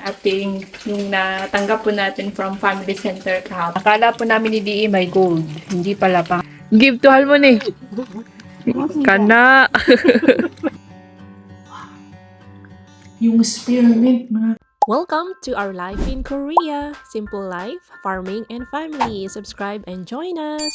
Ating yung natanggap po natin from Family Center kahapon. Akala po namin ni DE may gold. Hindi pala pa. Give to Halmon eh. Kana. Yung spearmint mga. Welcome to our life in Korea. Simple life, farming, and family. Subscribe and join us.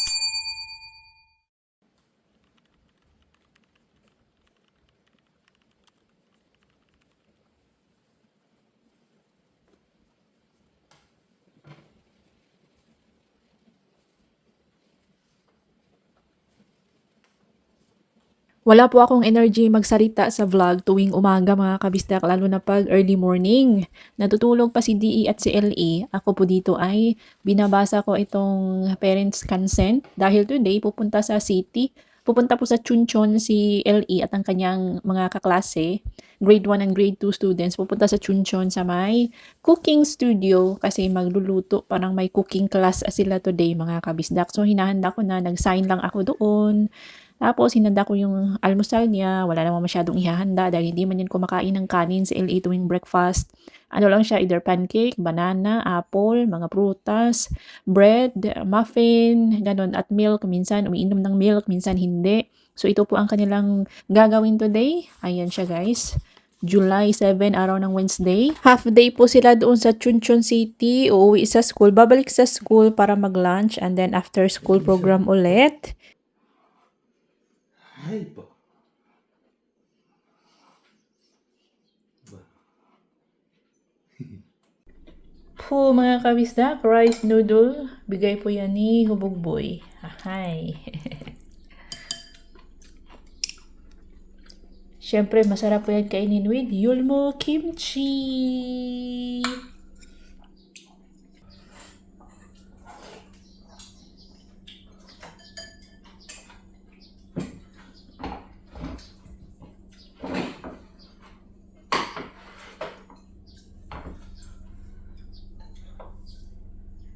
Wala po akong energy magsalita sa vlog tuwing umaga mga kabisdak, lalo na pag early morning. Natutulog pa si DE at si LE. Ako po dito ay binabasa ko itong parents consent dahil today pupunta sa city. Pupunta po sa Chuncheon si LE at ang kanyang mga kaklase, grade 1 and grade 2 students, pupunta sa Chuncheon sa may cooking studio kasi magluluto. Parang may cooking class sila today mga kabisdak. So hinahanda ko na, nag-sign lang ako doon. Tapos, hinanda ko yung almusal niya. Wala namang masyadong ihahanda dahil hindi man yan kumakain ng kanin sa LA tuwing breakfast. Ano lang siya, either pancake, banana, apple, mga prutas, bread, muffin, ganun, at milk. Minsan, umiinom ng milk, minsan hindi. So, ito po ang kanilang gagawin today. Ayan siya, guys. July 7, araw ng Wednesday. Half day po sila doon sa Chuncheon City. Uuwi sa school. Babalik sa school para mag-lunch and then after school program ulit. Ay po. Po mga kabisdak, rice noodle. Bigay po yan ni Hubog Boy. Ahay. Siyempre, masarap po yan kainin with Yulmo Kimchi.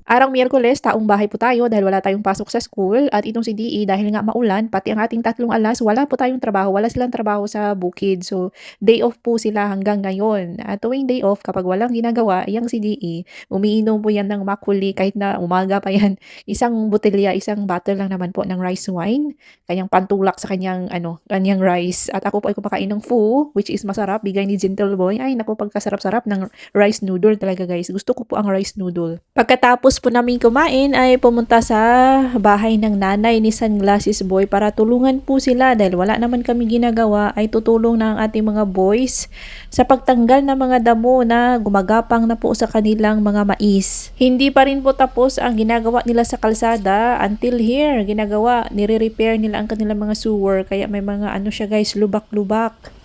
Arang Miyerkules, taong bahay po tayo dahil wala tayong pasok sa school at itong si DE dahil nga maulan, pati ang ating tatlong alas, wala po tayong trabaho, wala silang trabaho sa bukid. So, day off po sila hanggang ngayon. At tuwing day off, kapag walang ginagawa, yung si DE, umiinom po yan ng makuli kahit na umaga pa yan. Isang botelya, isang bottle lang naman po ng rice wine, kanyang pantulak sa kanyang rice. At ako po ay kumakain ng pho, which is masarap, bigay ni Gentle Boy. Ay, naku, pagkasarap-sarap ng rice noodle talaga guys. Gusto ko po ang rice noodle. Pagkatapos po namin kumain ay pumunta sa bahay ng nanay ni Sunglasses Boy para tulungan po sila dahil wala naman kami ginagawa, ay tutulong na ang ating mga boys sa pagtanggal ng mga damo na gumagapang na po sa kanilang mga mais. Hindi pa rin po tapos ang ginagawa nila sa kalsada until here. Ginagawa, nire-repair nila ang kanilang mga sewer kaya may mga siya guys, lubak-lubak.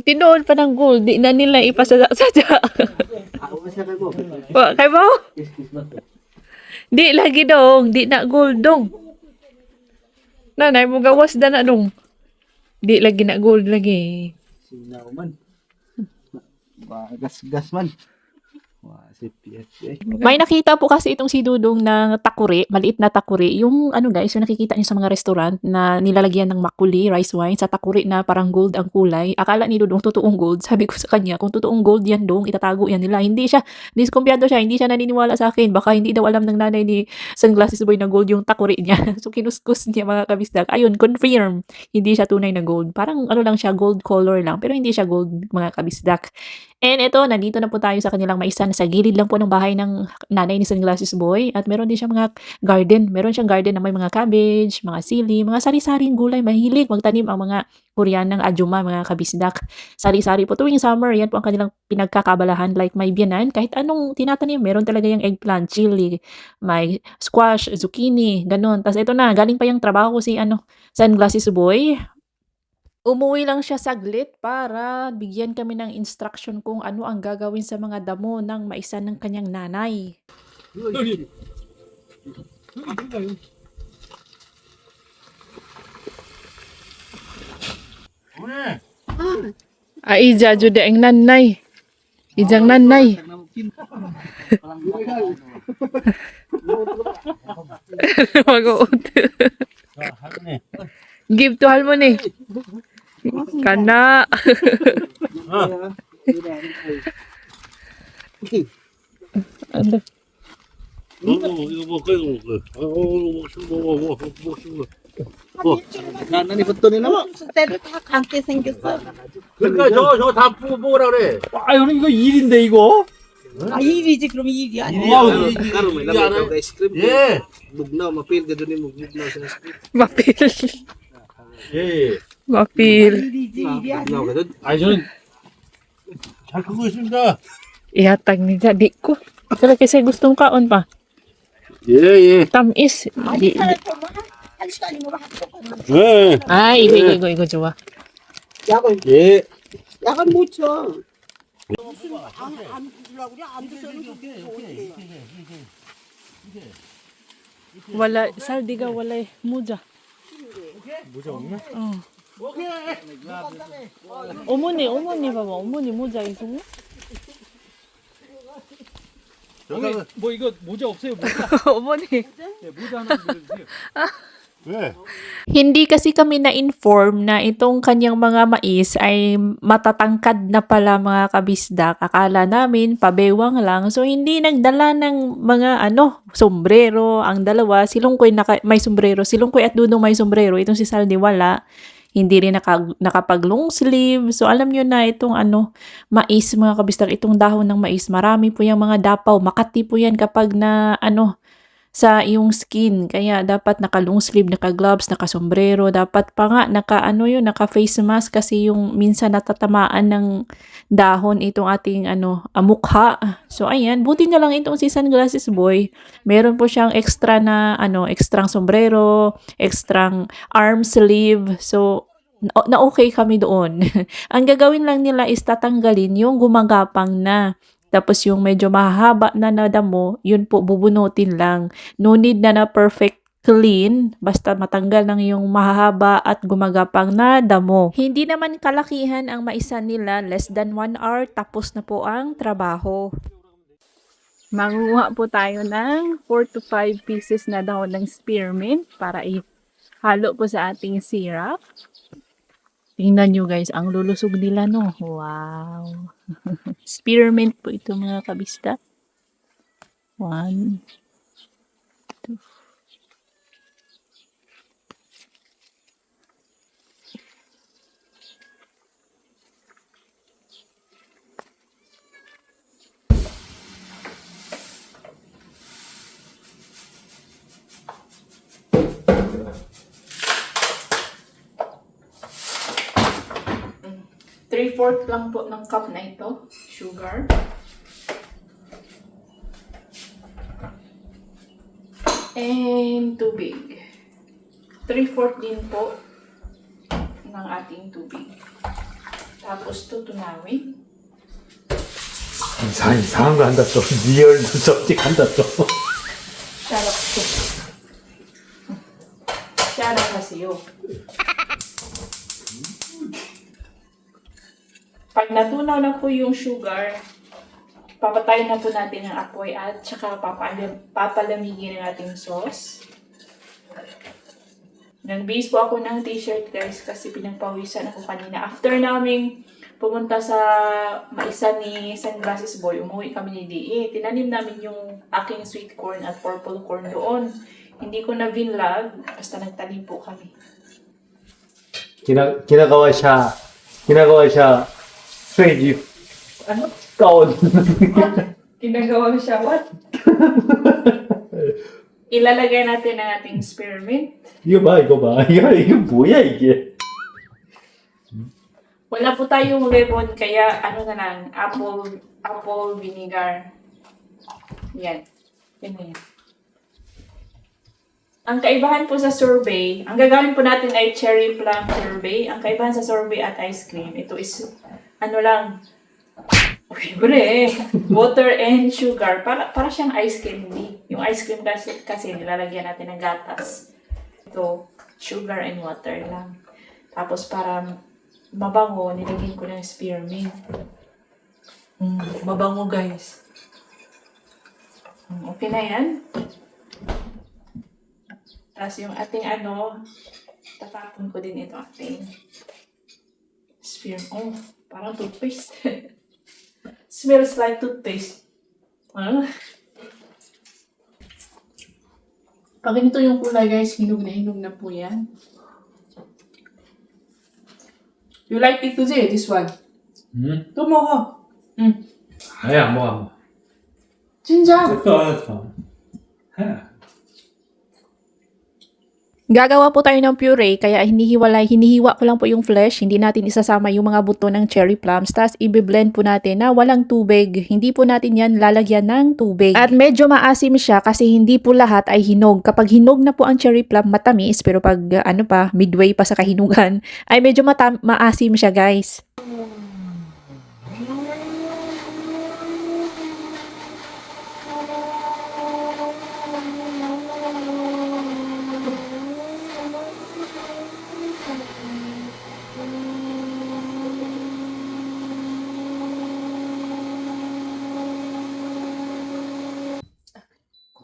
Tinoon pa ng gold, di na nila ipasadya. Ako mas na kayo. Kay mo? Di lagi dong, di na gold dong. Nanay mo gawas da na dong. Di lagi na gold lagi. Sinaw man. Gas-gas man. Wah, si PFA. May nakita po kasi itong si Dudong na takuri, maliit na takuri. Yung guys, yung nakikita niyo sa mga restaurant na nilalagyan ng makuli, rice wine, sa takuri na parang gold ang kulay. Akala ni Dudong totoong gold. Sabi ko sa kanya, kung totoong gold yan dong, itatago yan nila. Hindi siya, diskumpiyado siya, hindi siya naniniwala sa akin. Baka hindi daw alam ng nanay ni Sunglasses Boy na gold yung takuri niya. So kinuskus niya mga kabisdak. Ayun, confirm. Hindi siya tunay na gold. Parang lang siya, gold color lang. Pero hindi siya gold mga kabisdak. And ito, nandito na po tayo sa kanilang maisan. Sa gilid lang po ng bahay ng nanay ni Sunglasses Boy. At meron din siyang mga garden. Meron siyang garden na may mga cabbage, mga sili, mga sari-saring gulay. Mahilig magtanim ang mga Koreanang ajuma, mga kabisdak. Sari-sari po. Tuwing summer, yan po ang kanilang pinagkakabalahan. Like may biyanan, kahit anong tinatanim. Meron talaga yung eggplant, chili, may squash, zucchini, ganun. Tapos ito na, galing pa yung trabaho si Sunglasses Boy. Umuwi lang siya saglit para bigyan kami ng instruction kung ano ang gagawin sa mga damo ng maisa ng kanyang nanay. Ay, judge de ang nanay. Ijang nanay. Mag-uot. Give to Halmoni. Kana. Ano? 난이부터 내놔. 때를 다 감게 생겼어. 그러니까 저거 다 뽑으라 그래. 아, 형님 이거 일인데 이거? 아, 일이지, 그럼 일이 아니야. Karon may lamang ka ice cream. 예. Bugnaw, mapil ka doon yung bugnaw sa ice cream. Mapil. 예. Mapil. 일이지, 일이 아니야. Bugnaw ka doon. 아니 저는 잘 크고 있습니다. Ihatag ni Jadi ko. Pero kasi gustong kaon pa. 예 예. Tamis. 아니, 사람 보면 한 시간이면 학교 가면. 예. Ay, igo jowa. 약을, 예. 약을 못 쳐. 안 주려고 그래? 안 주서는 Wala, saldiga wala muja. 모자 없나? 어머니 봐봐. 어머니 모자 있어? 형님, 뭐 이거 모자 없어요? 모자? 어머니. 네, 모자 하나 드려주세요. 왜? Hindi kasi kami na-inform na itong kanyang mga mais ay matatangkad na pala mga kabisdak. Akala namin pabewang lang. So hindi nagdala ng mga sombrero. Ang dalawa, si Lungkoy may sombrero. Si Lungkoy at Dudong may sombrero. Itong si Saldi wala. Hindi rin nakapag long sleeve. So alam nyo na itong mais mga kabisdak. Itong dahon ng mais. Marami po yung mga dapaw. Makati po yan kapag na sa iyong skin. Kaya dapat naka long sleeve, naka gloves, naka sombrero. Dapat pa nga naka face mask kasi yung minsan natatamaan ng dahon itong ating mukha. So ayan, buti na lang itong si Sunglasses Boy. Meron po siyang extra na extrang sombrero, extrang arm sleeve. So na okay kami doon. Ang gagawin lang nila is tatanggalin yung gumagapang na. Tapos yung medyo mahaba na damo, yun po bubunutin lang. No need na perfect clean, basta matanggal lang yung mahaba at gumagapang na damo. Hindi naman kalakihan ang maisan nila, less than 1 hour, tapos na po ang trabaho. Manguha po tayo ng 4 to 5 pieces na dahon ng spearmint para ihalo po sa ating syrup. Tingnan nyo guys, ang lulusog nila no. Wow. Spearmint po ito mga kabista. 1, 2. Three-fourth lang po ng cup na ito, sugar. And tubig. 3/4 din po ng ating tubig. Tapos tutunawin. 이상한 거 한다 또. 리얼도 섭직한다 또. Sarap to. Sarap kasi yun. Pag natunaw na po yung sugar, papatayin na po natin ang apoy at saka papalamigin ang ating sauce. Nag-base po ako ng t-shirt guys kasi pinagpawisan ako kanina. After naming pumunta sa maisa ni Sunglasses Boy, umuwi kami ni D.E. Tinanim namin yung aking sweet corn at purple corn doon. Hindi ko na vinlog, basta nagtanim po kami. 기나가와 샤 스웨지 Ano? 가온. Ginagawa siya, what? Ilalagay natin ang ating spearmint. 이거 봐. 이거 뭐야 이게? Wala po tayong lemon, kaya ano na lang, apple vinegar. Yan. Yan na yan. Ang kaibahan po sa sorbet, ang gagawin po natin ay cherry plum sorbet. Ang kaibahan sa sorbet at ice cream, ito is, ano lang, water and sugar. Para siyang ice candy. Yung ice cream kasi nilalagyan natin ng gatas. Ito, sugar and water lang. Tapos para mabango, nilagyan ko ng spearmint. Mabango guys. Okay na yan. Tapos yung ating tatapon ko din ito ating spearmint. Oh, parang toothpaste. Smells like toothpaste. Pag ganito yung kulay guys, hinog na po yan. You like it today, this one? 또 먹어. 아니 안 먹어 안 먹어. 진짜? 됐어. 해. Gagawa po tayo ng puree, kaya hinihiwa ko lang po yung flesh, hindi natin isasama yung mga buto ng cherry plums, tapos i-blend po natin na walang tubig. Hindi po natin yan lalagyan ng tubig. At medyo maasim siya kasi hindi po lahat ay hinog. Kapag hinog na po ang cherry plum, matamis, pero pag midway pa sa kahinugan, ay medyo maasim siya guys.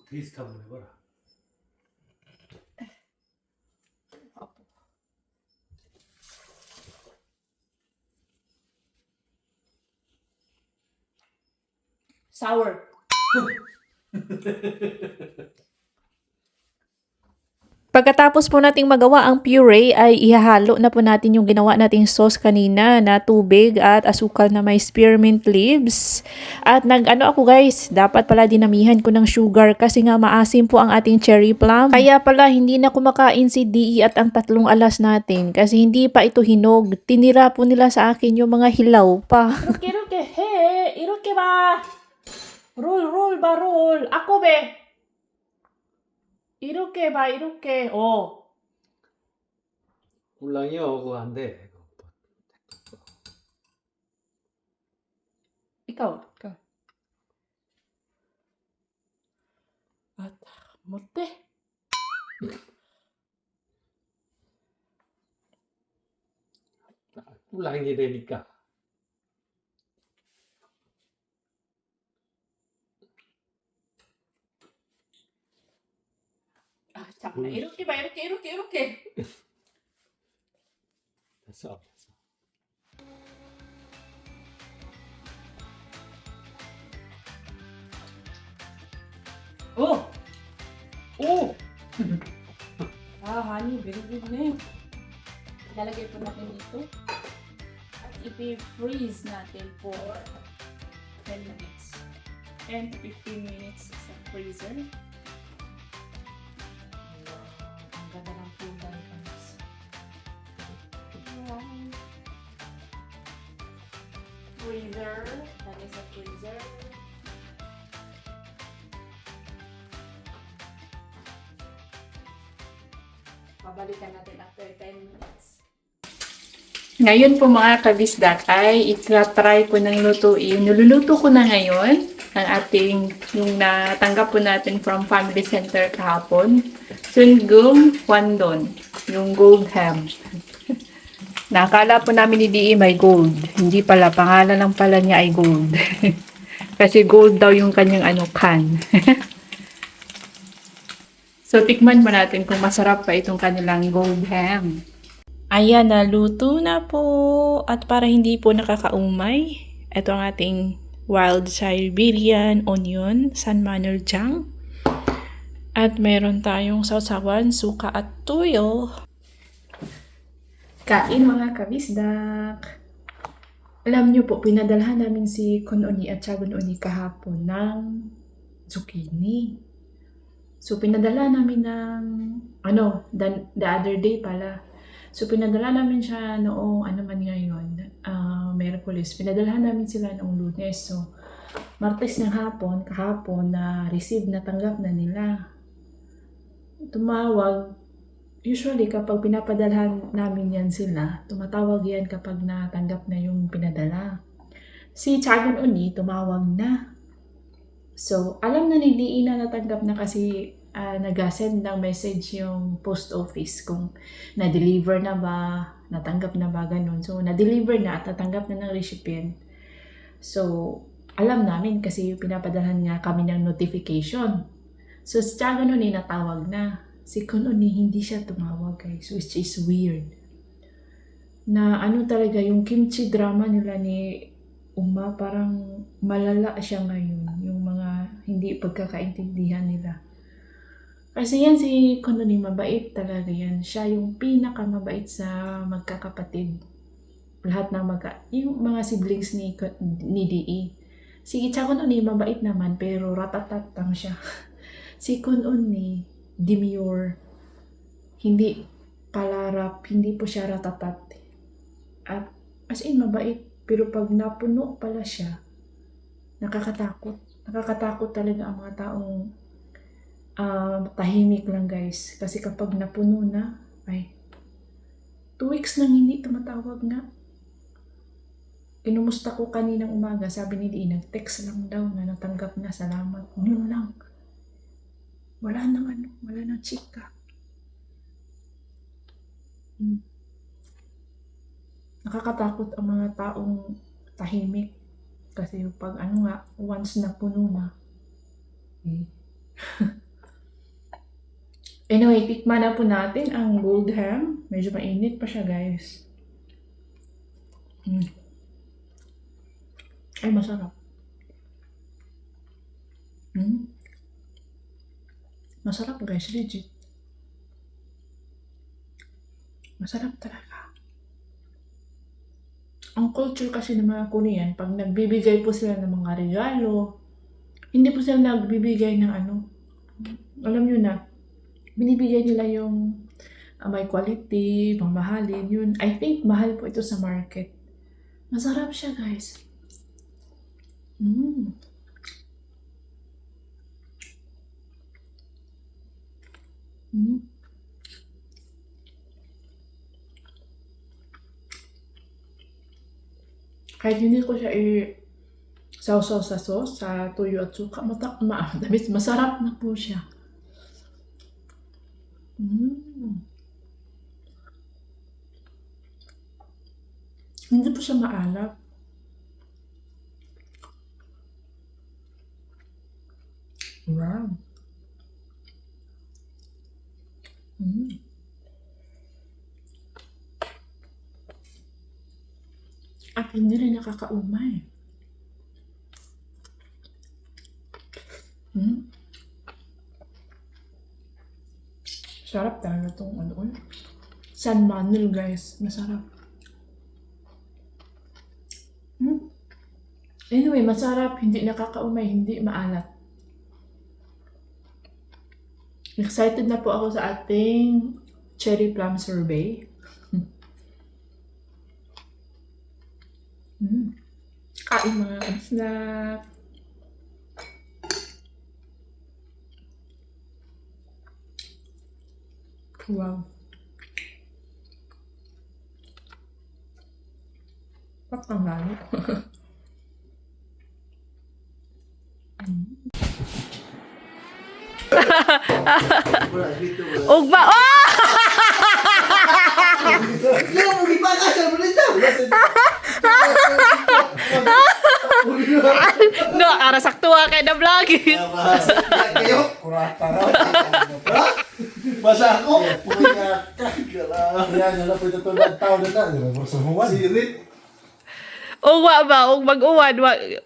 테이스트 한번 해봐라. Sour. Pagkatapos po nating magawa ang puree ay ihahalo na po natin yung ginawa nating sauce kanina na tubig at asukal na may spearmint leaves. At ako guys, dapat pala dinamihan ko ng sugar kasi nga maasim po ang ating cherry plum. Kaya pala hindi na kumakain si DE at ang 3 alas natin kasi hindi pa ito hinog. Tinira po nila sa akin yung mga hilaw pa. 이렇게 해. 이렇게 봐. 롤 봐, 롤. ako be. 이렇게 봐, 이렇게. 홀랑이요 그거 안 돼. ikaw. 아, 못돼. 홀랑이라니까. 아, 잠깐만. 이렇게 봐, 이렇게. 됐어. 오! honey, very good na yun. Ilalagay po natin dito. At i-freeze natin for 10 minutes. 10 to 15 minutes sa freezer. Ang ganda ng kulay, guys. Freezer. That is a freezer. Pabalikan natin after 10 minutes. Ngayon po mga kabisdak ay itratry ko ng lutuin. Niluluto ko na ngayon ang ating, yung natanggap po natin from Family Center kahapon. Sunggung Kwandon, yung gold ham. Nakala po namin ni DE may gold. Hindi pala, pangalan lang pala niya ay gold. Kasi gold daw yung kanyang can. So, tikman mo natin kung masarap pa itong kanilang gold ham. Ayan, naluto na po. At para hindi po nakakaumay, ito ang ating wild Siberian onion, San Manuel Jang. At meron tayong sausawan, suka at tuyo. Kain mga kabisdak! Alam niyo po, pinadalhan namin si Kunoni at Chagunoni kahapon ng zucchini. So, pinadala namin ng, the other day pala. So, pinadala namin siya noong, ngayon, Miyerkules. Pinadalahan namin sila noong Lunes. So, Martes ng kahapon, na receive na tanggap na nila. tumawag. Usually, kapag pinapadalhan namin yan sila, tumatawag yan kapag natanggap na yung pinadala. Si Chagon Uni, tumawag na. So, alam na ni Dee na natanggap na kasi nag-send ng message yung post office kung na-deliver na ba, natanggap na ba, ganun. So, na-deliver na at natanggap na ng recipient. So, alam namin kasi pinapadalhan nga kami ng notification. So, si Chagon Uni natawag na. Si Kun Uni, hindi siya tumawag, guys, which is weird. Na ano talaga, yung kimchi drama nila ni Uma, parang malala siya ngayon. Yung mga hindi pagkakaintindihan nila. Kasi yan si Kun Uni, mabait talaga yan. Siya yung pinakamabait sa magkakapatid. Lahat ng yung mga siblings ni DE. Si Chagon Uni, mabait naman, pero ratatat lang siya. Si Kun Uni, demure, hindi palarap, hindi po siya ratatat. At as in mabait, pero pag napuno pala siya, nakakatakot. Nakakatakot talaga ang mga taong tahimik lang, guys. Kasi kapag napuno na, ay 2 weeks nang hindi tumatawag nga. Kinumusta ko kaninang umaga, sabi ni Dee, nag-text lang daw na natanggap na, salamat. Yun lang. Wala nang chika. Nakakatakot ang mga taong tahimik. Kasi pag once na puno na. Anyway, tikman na po natin ang gold ham. Medyo mainit pa siya, guys. Ay, masarap. Masarap, guys, legit. Masarap talaga. Ang culture kasi ng mga Korean, pag nagbibigay po sila ng mga regalo, hindi po sila nagbibigay ng alam nyo na, binibigay nila yung may quality, mamahalin, yun. I think mahal po ito sa market. Masarap siya, guys. Kahit hindi ko siya sausaw sa sauce, sa tuyo at suka, masarap na po siya. Hindi po siya maalap. Wow. At hindi rin nakakaumay. Sarap talaga itong San Manuel, guys. Masarap. Anyway, masarap. Hindi nakakaumay. Hindi maalat. Excited na po ako sa ating cherry plum sorbet. Kain mga snack. Wow. Patang lalo. Ugma! Oh! Kaya mo ipakasal mo rin daw. No, ara sakto kay na vlog. Kayo, kurata raw. Basa ako. Punya ka. Yan, na po ito tao na ta. Sirit. Ugma ba? Ug mag-uwan,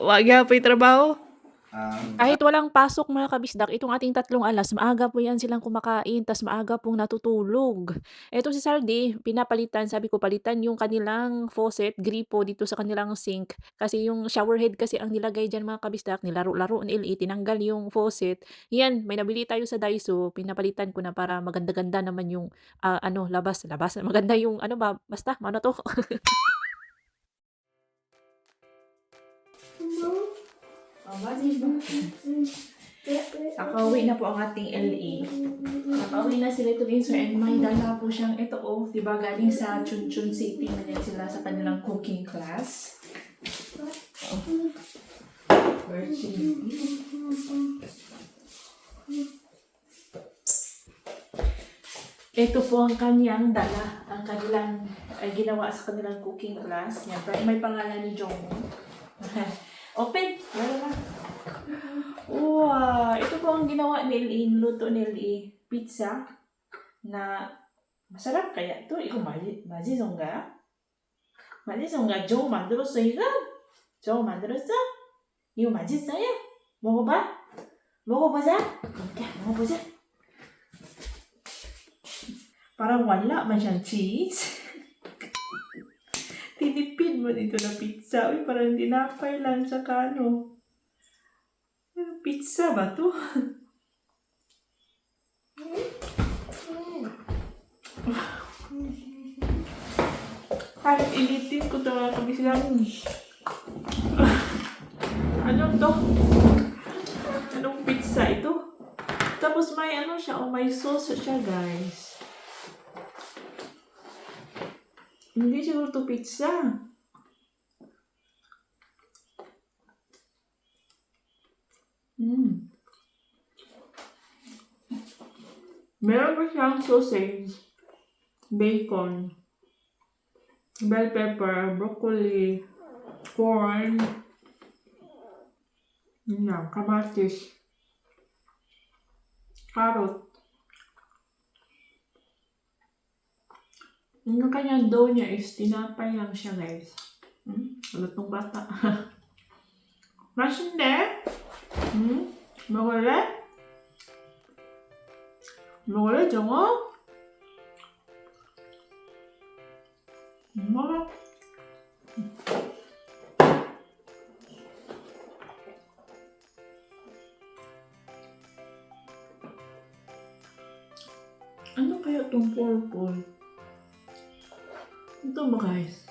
wa gyapon trabaho. Kahit walang pasok mga kabisdak, itong ating 3 alas, maaga po yan silang kumakain, tas maaga pong natutulog. Eto si Saldi, pinapalitan, sabi ko palitan yung kanilang faucet, gripo dito sa kanilang sink. Kasi yung shower head kasi ang nilagay dyan mga kabisdak, nilaro-laro ni LE, tinanggal yung faucet. Yan, may nabili tayo sa Daiso, pinapalitan ko na para maganda-ganda naman yung, labas, maganda yung, basta, to. Nakauwi na po ang ating LA. Nakauwi na sila ito Windsor and may dala po siyang ito diba galing sa Chunchun City na din sila sa kanilang cooking class. Virgin. Ito po ang kanyang dala, ang kanilang ginawa sa kanilang cooking class. Yan, may pangalan ni Jongmo. Open! Meron na. Wow! Ito po ang ginawa ni LA, niluto ni LA. Pizza na masarap kaya ito. 이거 맛있은가? 맛있은가? 조 만들었어 이거? 조 만들었어? 이거 맛있어요? 먹어봐? 먹어보자. 야, 먹어보자. Parang wala man siyang cheese. Tinipid mo dito na pizza. Uy, parang tinapay lang tsaka ano. Pizza ba to? Kahit ilitin ko ito mga kabislang. Ano to? Anong pizza ito? Tapos may ano siya, may sauce siya guys. Hindi siguro to pizza. Meron pa siyang sausage, bacon, bell pepper, broccoli, corn, kamatis, carrot. Yung kanyang dough niya is tinapay lang siya guys. Lutong bata. 맛있네? 먹을래? 먹을래 정어? 먹어. Ano kaya itong purple? Ito ba guys?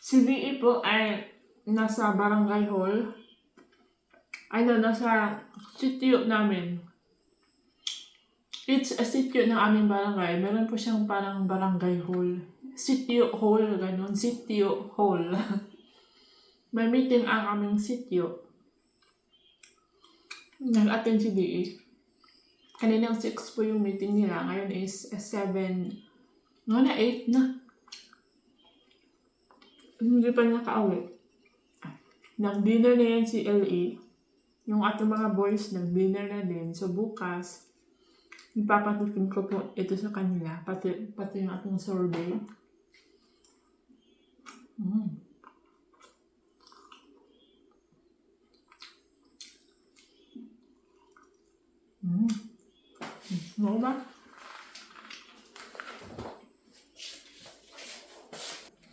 Si VE po ay nasa barangay hall. Nasa sitio namin. It's a sitio ng aming barangay. Meron po siyang parang barangay hall. Sitio hall, ganun. Sitio hall. May meeting ang aming sitio. Nag-attend si VE. Kaninang 6 po yung meeting nila. Ngayon is 7. Ngayon na 8 na. Hindi pa nakauwi. Nag-dinner na yan si LA. Yung ating mga boys, nag-dinner na din. So, bukas, ipapatutin ko po ito sa kanila. Pati yung ating survey. Ano ba?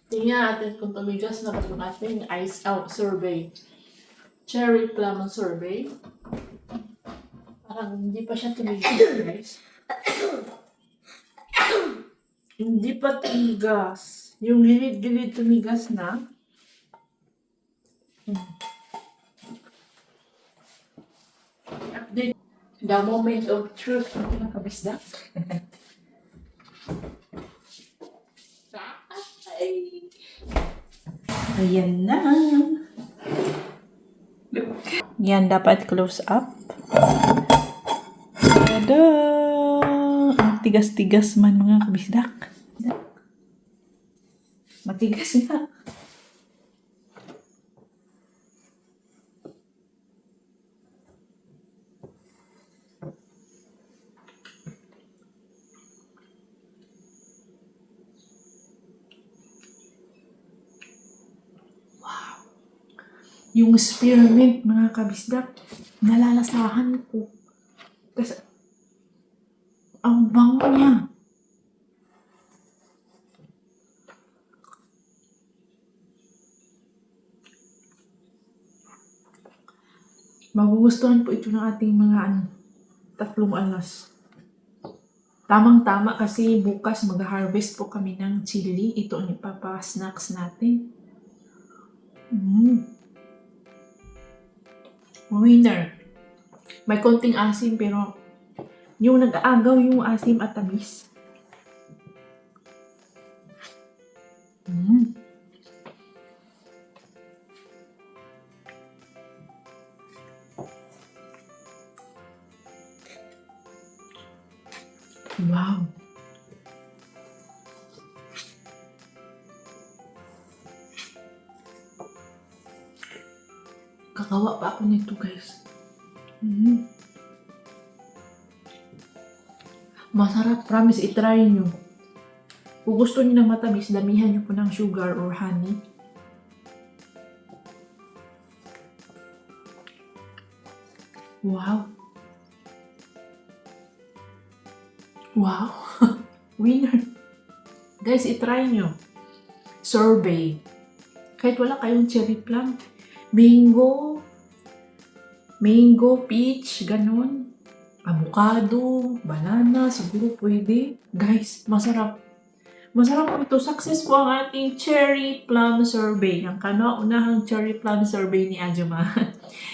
Tingnan natin kung tumigas na ba yung ating ice out survey. Cherry plum survey. Parang hindi pa siya tumigas, guys. Hindi pa tumigas. Yung gilid-gilid tumigas na. Update. The moment of truth. Ang kabisda. Ayan na. Yan, dapat close up. Tada! Ang tigas-tigas man mga kabisdak. Matigas na. Yung spearmint, mga kabisdak, nalalasahan ko. Kasi, ang bango niya. Magugustuhan po ito ng ating mga 3 alas. Tamang-tama kasi bukas mag-harvest po kami ng chili. Ito ang ipapa-snacks natin. Winner. May konting asim pero yung nag-aagaw yung asim at tamis. Wow. Kakawa pa ako nito, guys. Masarap, promise, itry nyo. Kung gusto nyo ng matamis, damihan nyo po ng sugar or honey. Wow. Wow. Winner. Guys, itry nyo. Sorbet. Kahit wala kayong cherry plum, mango, peach, ganun. Avocado, banana, siguro pwede. Guys, masarap. Masarap po ito. Success po ang ating cherry plum sorbet. Ang kauna-unahang cherry plum sorbet ni Ajuma.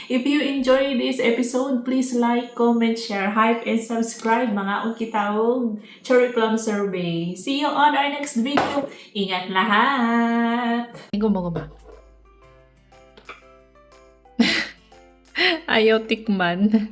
If you enjoy this episode, please like, comment, share, hype, and subscribe mga ukitaog cherry plum sorbet. See you on our next video. Ingat lahat! Gumawa ba? Ayaw tikman.